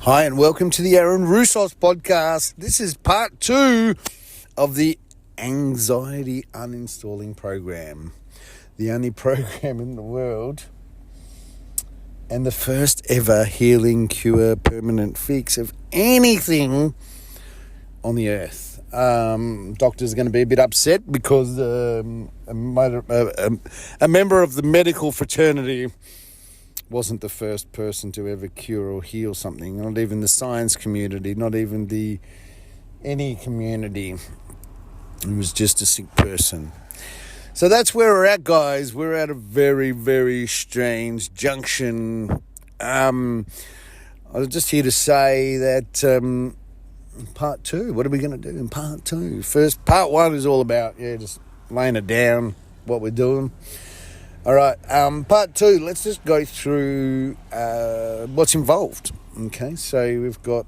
Hi and welcome to the Aaron Roussos podcast. This is part 2 of the Anxiety Uninstalling program. The only program in the world and the first ever healing, cure, permanent fix of anything on the earth. Doctors are going to be a bit upset because a member of the medical fraternity wasn't the first person to ever cure or heal something. Not even the science community, not even any community. It was just a sick person. So that's where we're at, guys. We're at a very, very strange junction. I was just here to say that part 2, what are we going to do in part 2? Part 1 is all about, just laying it down, what we're doing. All right, part 2, let's just go through what's involved. Okay, so we've got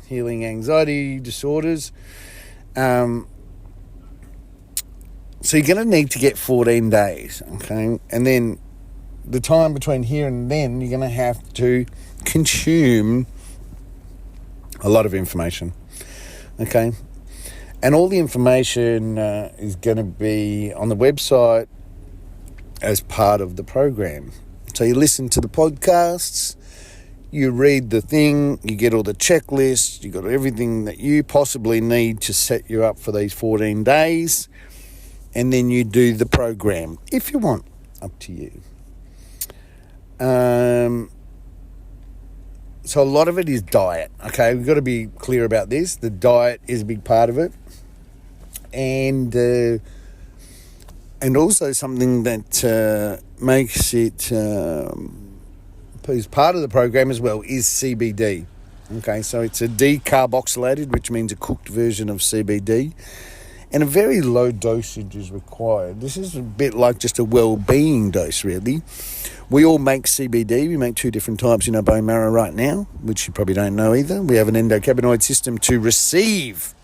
healing anxiety disorders. So you're going to need to get 14 days, okay? And then the time between here and then, you're going to have to consume a lot of information, okay? And all the information is going to be on the website as part of the program. So you listen to the podcasts, you read the thing, you get all the checklists, you got everything that you possibly need to set you up for these 14 days, and then you do the program if you want, up to you. So a lot of it is diet, okay? We've got to be clear about this. The diet is a big part of it, and also something that makes it is part of the program as well is CBD. Okay, so it's a decarboxylated, which means a cooked version of CBD, and a very low dosage is required. This is a bit like just a well-being dose, really. We all make CBD. We make 2 different types in our bone marrow right now, which you probably don't know either. We have an endocannabinoid system to receive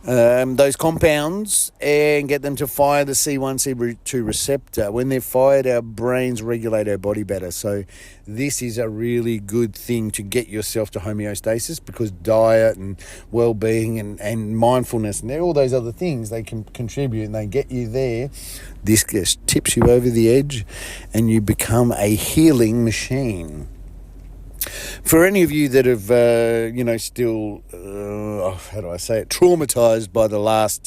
those compounds and get them to fire the C1, C2 receptor. When they're fired, our brains regulate our body better. So this is a really good thing to get yourself to homeostasis, because diet and well-being and mindfulness and all those other things, they can contribute and they get you there. This just tips you over the edge and you become a healing machine. For any of you that have, still, traumatized by the last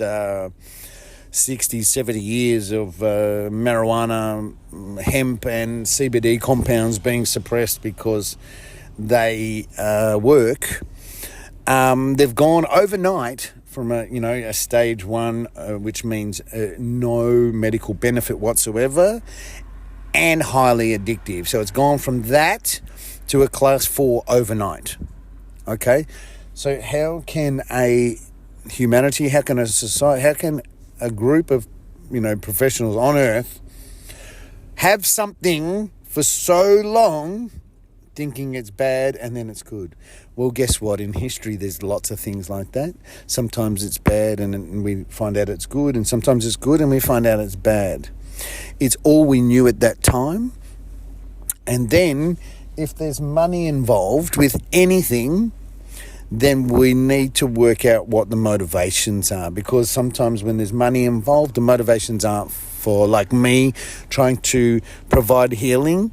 60, 70 years of marijuana, hemp and CBD compounds being suppressed because they work, they've gone overnight from a stage 1, which means no medical benefit whatsoever and highly addictive. So it's gone from that to a class 4 overnight. Okay, so how can a humanity, how can a society, how can a group of professionals on earth have something for so long thinking it's bad and then it's good? Well, guess what? In history, there's lots of things like that. Sometimes it's bad and we find out it's good, and sometimes it's good and we find out it's bad. It's all we knew at that time. And then if there's money involved with anything, then we need to work out what the motivations are, because sometimes when there's money involved, the motivations aren't for, like me, trying to provide healing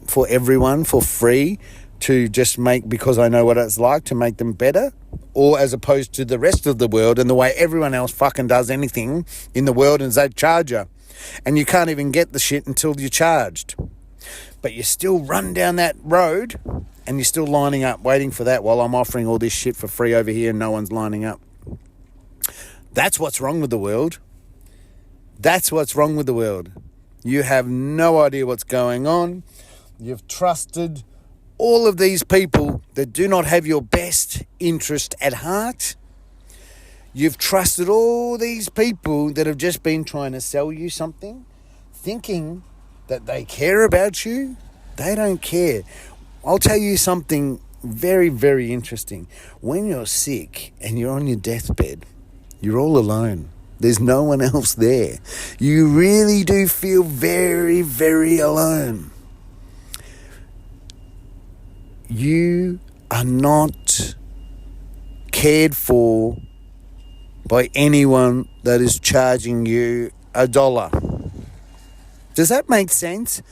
for everyone for free, to just make, because I know what it's like, to make them better, or as opposed to the rest of the world and the way everyone else fucking does anything in the world and they charge you. And you can't even get the shit until you're charged. But you still run down that road and you're still lining up waiting for that, while I'm offering all this shit for free over here and no one's lining up. That's what's wrong with the world. That's what's wrong with the world. You have no idea what's going on. You've trusted all of these people that do not have your best interest at heart. You've trusted all these people that have just been trying to sell you something, thinking that they care about you. They don't care. I'll tell you something very, very interesting. When you're sick and you're on your deathbed, you're all alone. There's no one else there. You really do feel very, very alone. You are not cared for by anyone that is charging you $1. Does that make sense?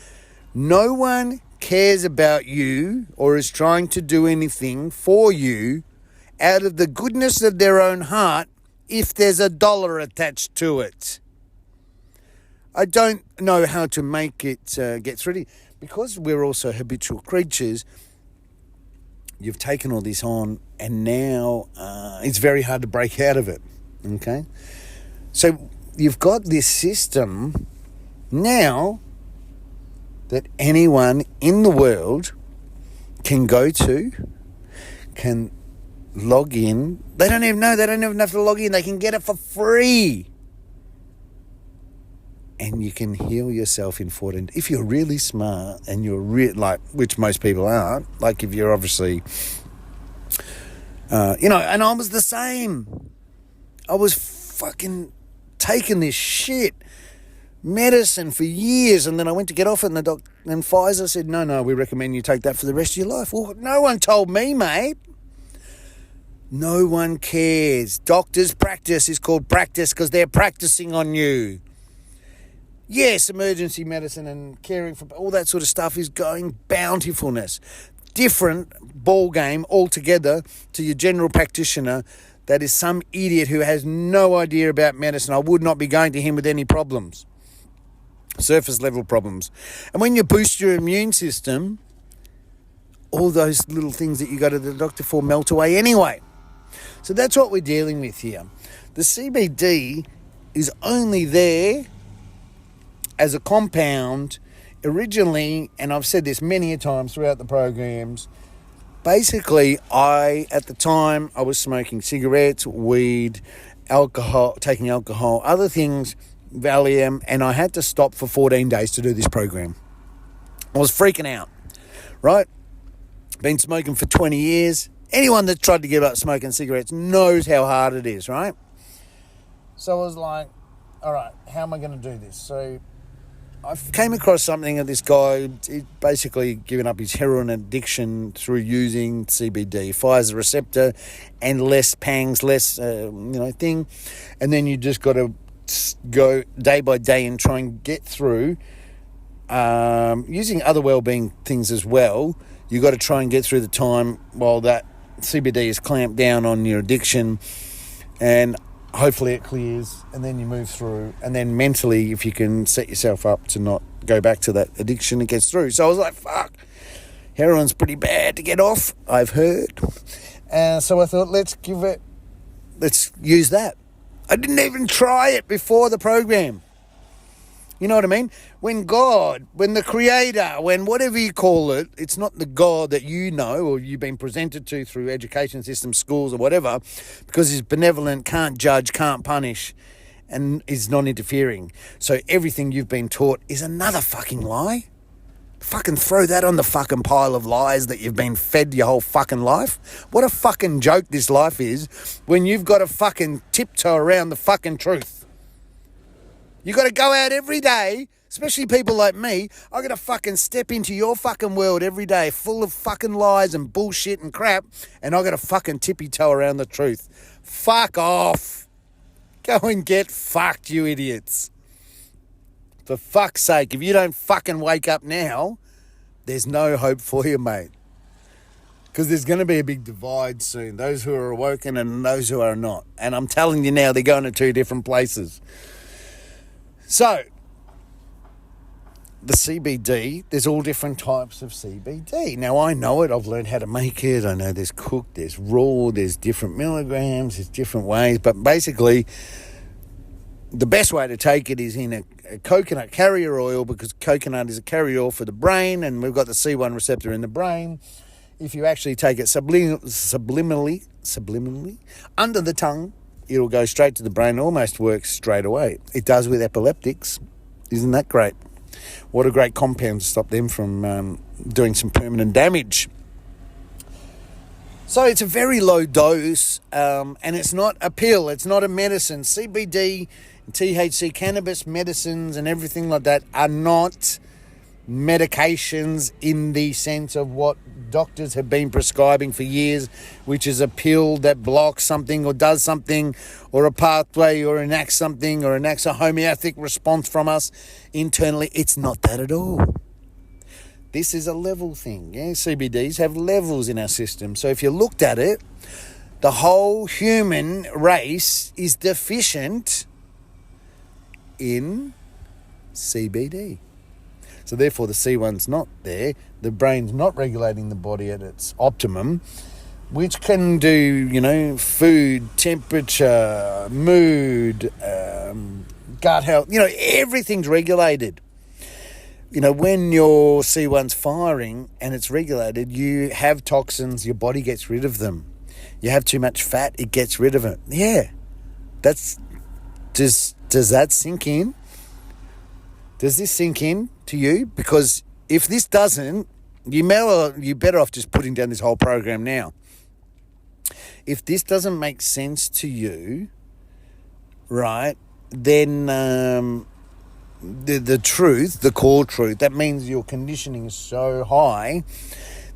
No one cares about you or is trying to do anything for you out of the goodness of their own heart if there's $1 attached to it. I don't know how to make it get through. Because we're also habitual creatures, you've taken all this on and now it's very hard to break out of it, okay? So you've got this system now that anyone in the world can go to, can log in. They don't even have to log in. They can get it for free. And you can heal yourself in 14 if you're really smart and you're which most people aren't, like if you're obviously, and I was the same. I was fucking taking this shit medicine for years, and then I went to get off it, and and Pfizer said, no, we recommend you take that for the rest of your life. Well, no one told me, mate. No one cares. Doctors' practice is called practice because they're practicing on you. Yes, emergency medicine and caring for all that sort of stuff is going bountifulness. Different ball game altogether to your general practitioner that is some idiot who has no idea about medicine. I would not be going to him with any problems. Surface level problems. And when you boost your immune system, all those little things that you go to the doctor for melt away anyway. So that's what we're dealing with here. The CBD is only there as a compound originally, and I've said this many a times throughout the programs. Basically, at the time, I was smoking cigarettes, weed, alcohol, taking alcohol, other things, Valium, and I had to stop for 14 days to do this program. I was freaking out, right? Been smoking for 20 years. Anyone that's tried to give up smoking cigarettes knows how hard it is, right? So I was like, all right, how am I going to do this? So I came across something of this guy. He's basically given up his heroin addiction through using CBD. Fires the receptor and less pangs, less, thing. And then you just got to go day by day and try and get through, using other well-being things as well. You got to try and get through the time while that CBD is clamped down on your addiction, and hopefully it clears, and then you move through. And then mentally, if you can set yourself up to not go back to that addiction, it gets through. So I was like, fuck, heroin's pretty bad to get off, I've heard. So I thought, let's use that. I didn't even try it before the program. You know what I mean? When the Creator, when whatever you call it, it's not the God that you know or you've been presented to through education systems, schools or whatever, because he's benevolent, can't judge, can't punish, and is non-interfering. So everything you've been taught is another fucking lie. Fucking throw that on the fucking pile of lies that you've been fed your whole fucking life. What a fucking joke this life is when you've got to fucking tiptoe around the fucking truth. You got to go out every day, especially people like me. I got to fucking step into your fucking world every day full of fucking lies and bullshit and crap, and I got to fucking tippy-toe around the truth. Fuck off. Go and get fucked, you idiots. For fuck's sake, if you don't fucking wake up now, there's no hope for you, mate. Because there's going to be a big divide soon. Those who are awoken and those who are not. And I'm telling you now, they're going to two different places. So, the CBD, there's all different types of CBD. Now, I know it. I've learned how to make it. I know there's cooked, there's raw, there's different milligrams, there's different ways. But basically, the best way to take it is in a coconut carrier oil, because coconut is a carrier oil for the brain, and we've got the C1 receptor in the brain. If you actually take it subliminally, under the tongue, it'll go straight to the brain. It almost works straight away. It does with epileptics. Isn't that great? What a great compound to stop them from doing some permanent damage. So it's a very low dose, and it's not a pill. It's not a medicine. CBD, THC, cannabis medicines and everything like that are not medications in the sense of what doctors have been prescribing for years, which is a pill that blocks something or does something or a pathway or enacts something or enacts a homeopathic response from us internally. It's not that at all. This is a level thing. Yeah? CBDs have levels in our system. So if you looked at it, the whole human race is deficient in CBD. So therefore the C1's not there. The brain's not regulating the body at its optimum, which can do, food, temperature, mood, gut health. Everything's regulated. When your C1's firing and it's regulated, you have toxins, your body gets rid of them. You have too much fat, it gets rid of it. Yeah. Does that sink in? Does this sink in to you? Because if this doesn't, you're better off just putting down this whole program now. If this doesn't make sense to you, right, then the truth, the core truth, that means your conditioning is so high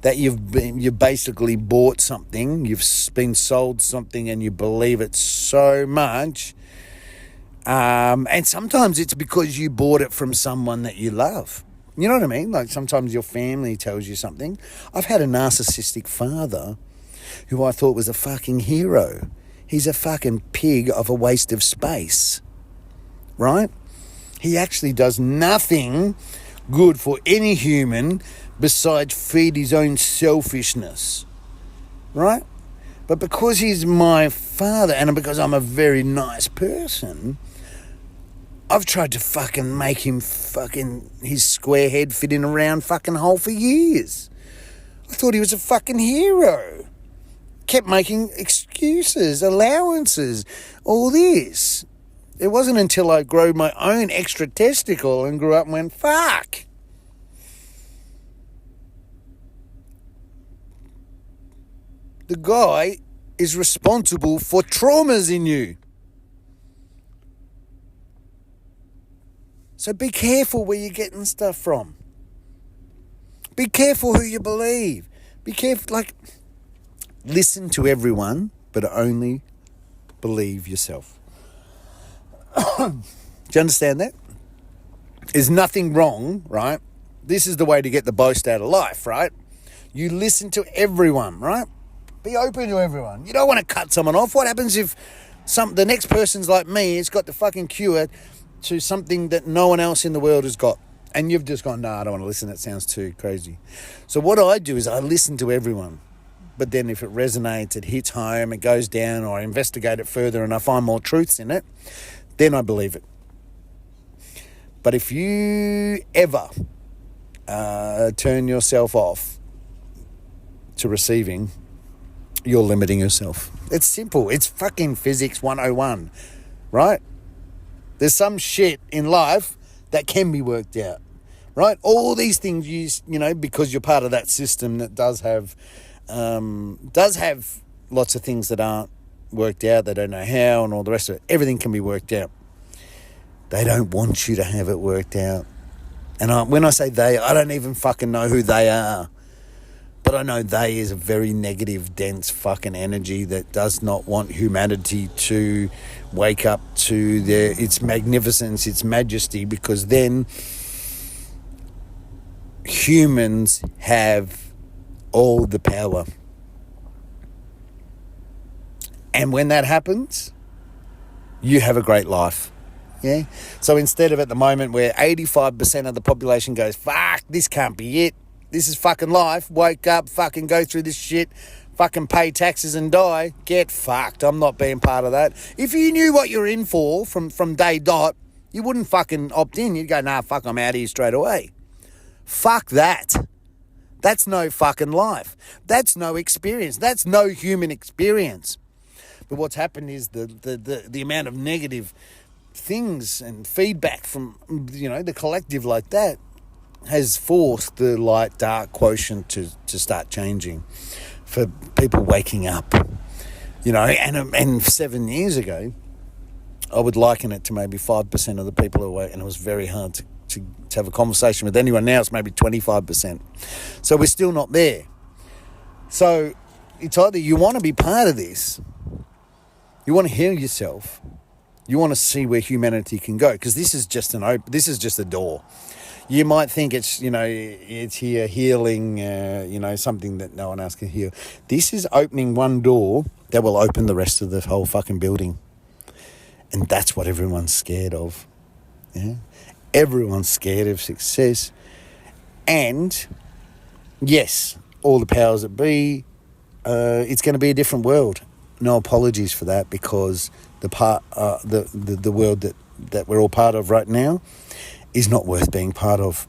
that you've basically bought something, you've been sold something and you believe it so much. And sometimes it's because you bought it from someone that you love. You know what I mean? Like sometimes your family tells you something. I've had a narcissistic father who I thought was a fucking hero. He's a fucking pig of a waste of space, right? He actually does nothing good for any human besides feed his own selfishness, right? But because he's my father and because I'm a very nice person, I've tried to fucking make him his square head fit in a round fucking hole for years. I thought he was a fucking hero. Kept making excuses, allowances, all this. It wasn't until I grew my own extra testicle and grew up and went, fuck. The guy is responsible for traumas in you. So be careful where you're getting stuff from. Be careful who you believe. Be careful, listen to everyone, but only believe yourself. Do you understand that? There's nothing wrong, right? This is the way to get the most out of life, right? You listen to everyone, right? Be open to everyone. You don't want to cut someone off. What happens if the next person's like me, has got the fucking cure to something that no one else in the world has got? And you've just gone, no, I don't want to listen. That sounds too crazy. So what I do is I listen to everyone. But then if it resonates, it hits home, it goes down, or I investigate it further and I find more truths in it, then I believe it. But if you ever turn yourself off to receiving, you're limiting yourself. It's simple. It's fucking physics 101, right? There's some shit in life that can be worked out, right? All these things, because you're part of that system that does have lots of things that aren't worked out. They don't know how and all the rest of it. Everything can be worked out. They don't want you to have it worked out. And when I say they, I don't even fucking know who they are. But I know they is a very negative, dense fucking energy that does not want humanity to wake up to its magnificence, its majesty, because then humans have all the power. And when that happens, you have a great life. Yeah. So instead of at the moment where 85% of the population goes, fuck, this can't be it. This is fucking life. Wake up, fucking go through this shit, fucking pay taxes and die. Get fucked. I'm not being part of that. If you knew what you're in for from day dot, you wouldn't fucking opt in. You'd go, nah, fuck, I'm out here straight away. Fuck that. That's no fucking life. That's no experience. That's no human experience. But what's happened is the amount of negative things and feedback from, the collective like that has forced the light-dark quotient to start changing for people waking up. And 7 years ago, I would liken it to maybe 5% of the people who awake, and it was very hard to have a conversation with anyone. Now it's maybe 25%. So we're still not there. So it's either you want to be part of this, you want to heal yourself, you want to see where humanity can go, because this is just a door. You might think it's here healing, something that no one else can heal. This is opening one door that will open the rest of the whole fucking building. And that's what everyone's scared of. Yeah? Everyone's scared of success. And yes, all the powers that be, it's going to be a different world. No apologies for that, because the world that we're all part of right now is not worth being part of.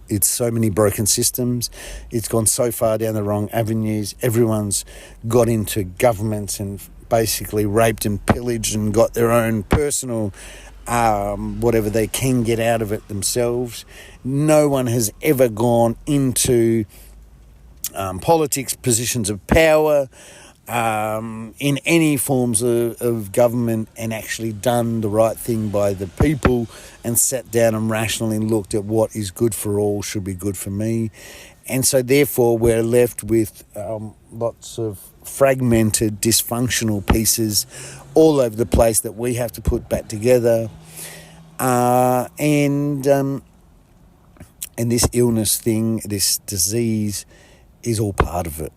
It's so many broken systems. It's gone so far down the wrong avenues. Everyone's got into governments and basically raped and pillaged and got their own personal whatever they can get out of it themselves. No one has ever gone into politics, positions of power, in any forms of government, and actually done the right thing by the people and sat down and rationally looked at what is good for all should be good for me. And so therefore we're left with lots of fragmented, dysfunctional pieces all over the place that we have to put back together. And this illness thing, this disease, is all part of it.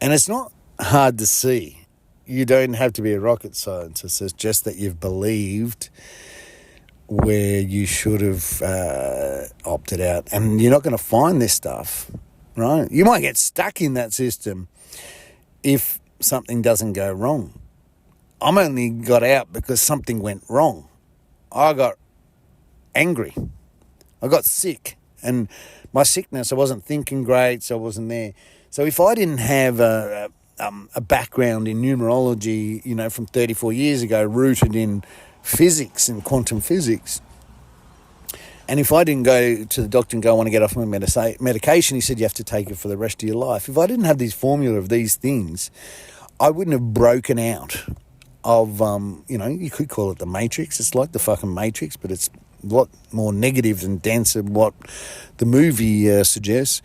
And it's not hard to see. You don't have to be a rocket scientist. It's just that you've believed where you should have opted out. And you're not going to find this stuff, right? You might get stuck in that system if something doesn't go wrong. I'm only got out because something went wrong. I got angry. I got sick. And my sickness, I wasn't thinking great, so I wasn't there. So if I didn't have a background in numerology, from 34 years ago, rooted in physics and quantum physics, and if I didn't go to the doctor and go, I want to get off my medication, he said, you have to take it for the rest of your life. If I didn't have this formula of these things, I wouldn't have broken out of, you could call it the Matrix. It's like the fucking Matrix, but it's a lot more negative and dense than what the movie suggests.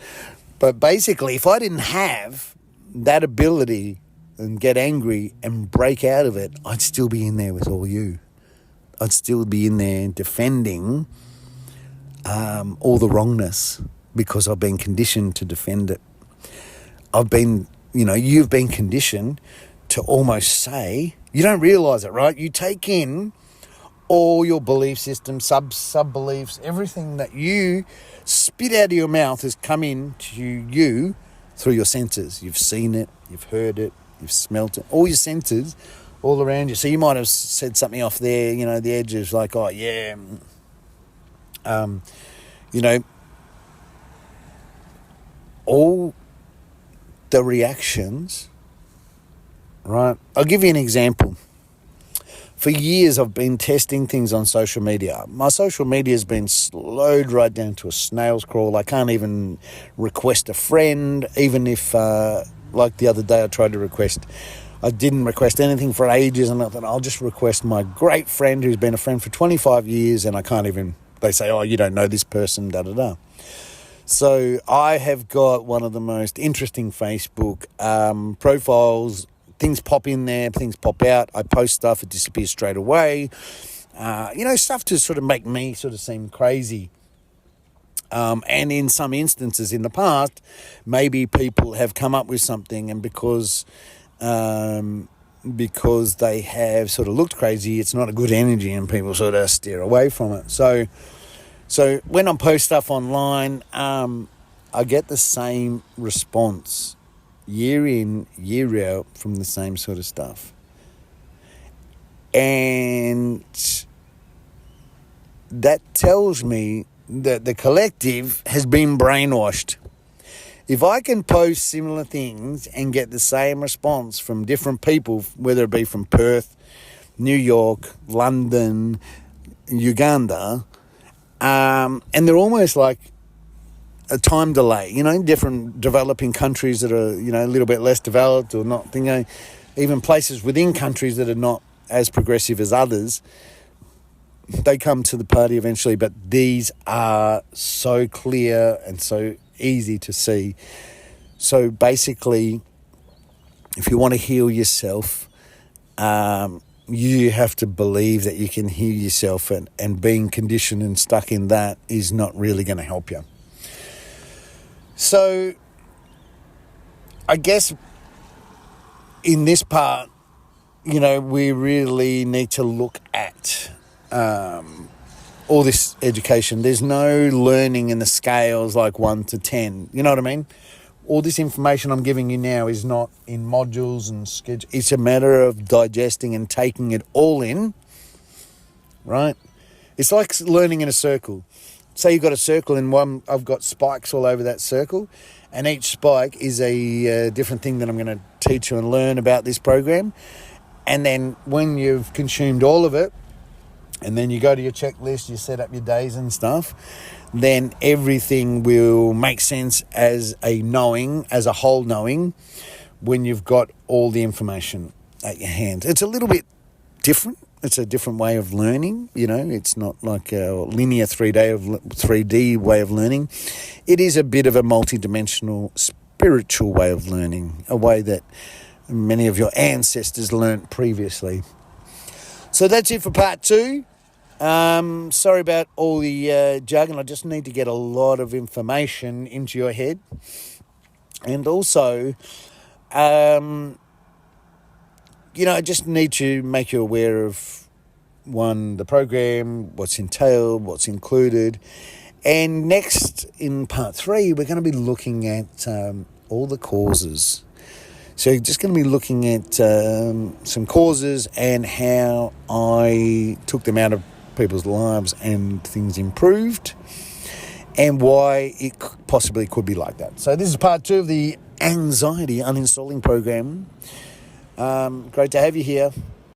But basically, if I didn't have that ability and get angry and break out of it, I'd still be in there with all you. I'd still be in there defending all the wrongness, because I've been conditioned to defend it. I've been, you've been conditioned to almost say, you don't realise it, right? You take in all your belief system, sub-beliefs, everything that you spit out of your mouth has come in to you through your senses. You've seen it, you've heard it, you've smelt it, all your senses all around you. So you might have said something off there, the edges, like, oh, yeah, all the reactions, right? I'll give you an example. For years, I've been testing things on social media. My social media has been slowed right down to a snail's crawl. I can't even request a friend, even if, like the other day, I didn't request anything for ages, and I thought, I'll just request my great friend who's been a friend for 25 years, and I can't even, they say, oh, you don't know this person, da-da-da. So I have got one of the most interesting Facebook profiles. Things pop in there, things pop out. I post stuff, it disappears straight away. Stuff to sort of make me sort of seem crazy. And in some instances in the past, maybe people have come up with something, and because they have sort of looked crazy, it's not a good energy, and people sort of steer away from it. So when I post stuff online, I get the same response year in, year out from the same sort of stuff. And that tells me that the collective has been brainwashed. If I can post similar things and get the same response from different people, whether it be from Perth, New York, London, Uganda, and they're almost like a time delay, different developing countries that are, a little bit less developed or not, even places within countries that are not as progressive as others. they come to the party eventually, but these are so clear and so easy to see. So basically, if you want to heal yourself, you have to believe that you can heal yourself, and being conditioned and stuck in that is not really going to help you. So I guess in this part, we really need to look at all this education. There's no learning in the scales like 1 to 10. You know what I mean? All this information I'm giving you now is not in modules and schedule. It's a matter of digesting and taking it all in, right? It's like learning in a circle. Say you've got a circle and I've got spikes all over that circle, and each spike is a different thing that I'm going to teach you and learn about this program. And then when you've consumed all of it, and then you go to your checklist, you set up your days and stuff, then everything will make sense as a knowing, as a whole knowing, when you've got all the information at your hand. It's a little bit different. It's a different way of learning. It's not like a linear 3D way of learning. It is a bit of a multidimensional spiritual way of learning, a way that many of your ancestors learnt previously. So that's it for part 2. Sorry about all the jargon. I just need to get a lot of information into your head. And also, I just need to make you aware of, one, the program, what's entailed, what's included. And next, in part 3, we're going to be looking at all the causes. So you're just going to be looking at some causes and how I took them out of people's lives and things improved, and why it possibly could be like that. So this is part 2 of the Anxiety Uninstalling program. Great to have you here.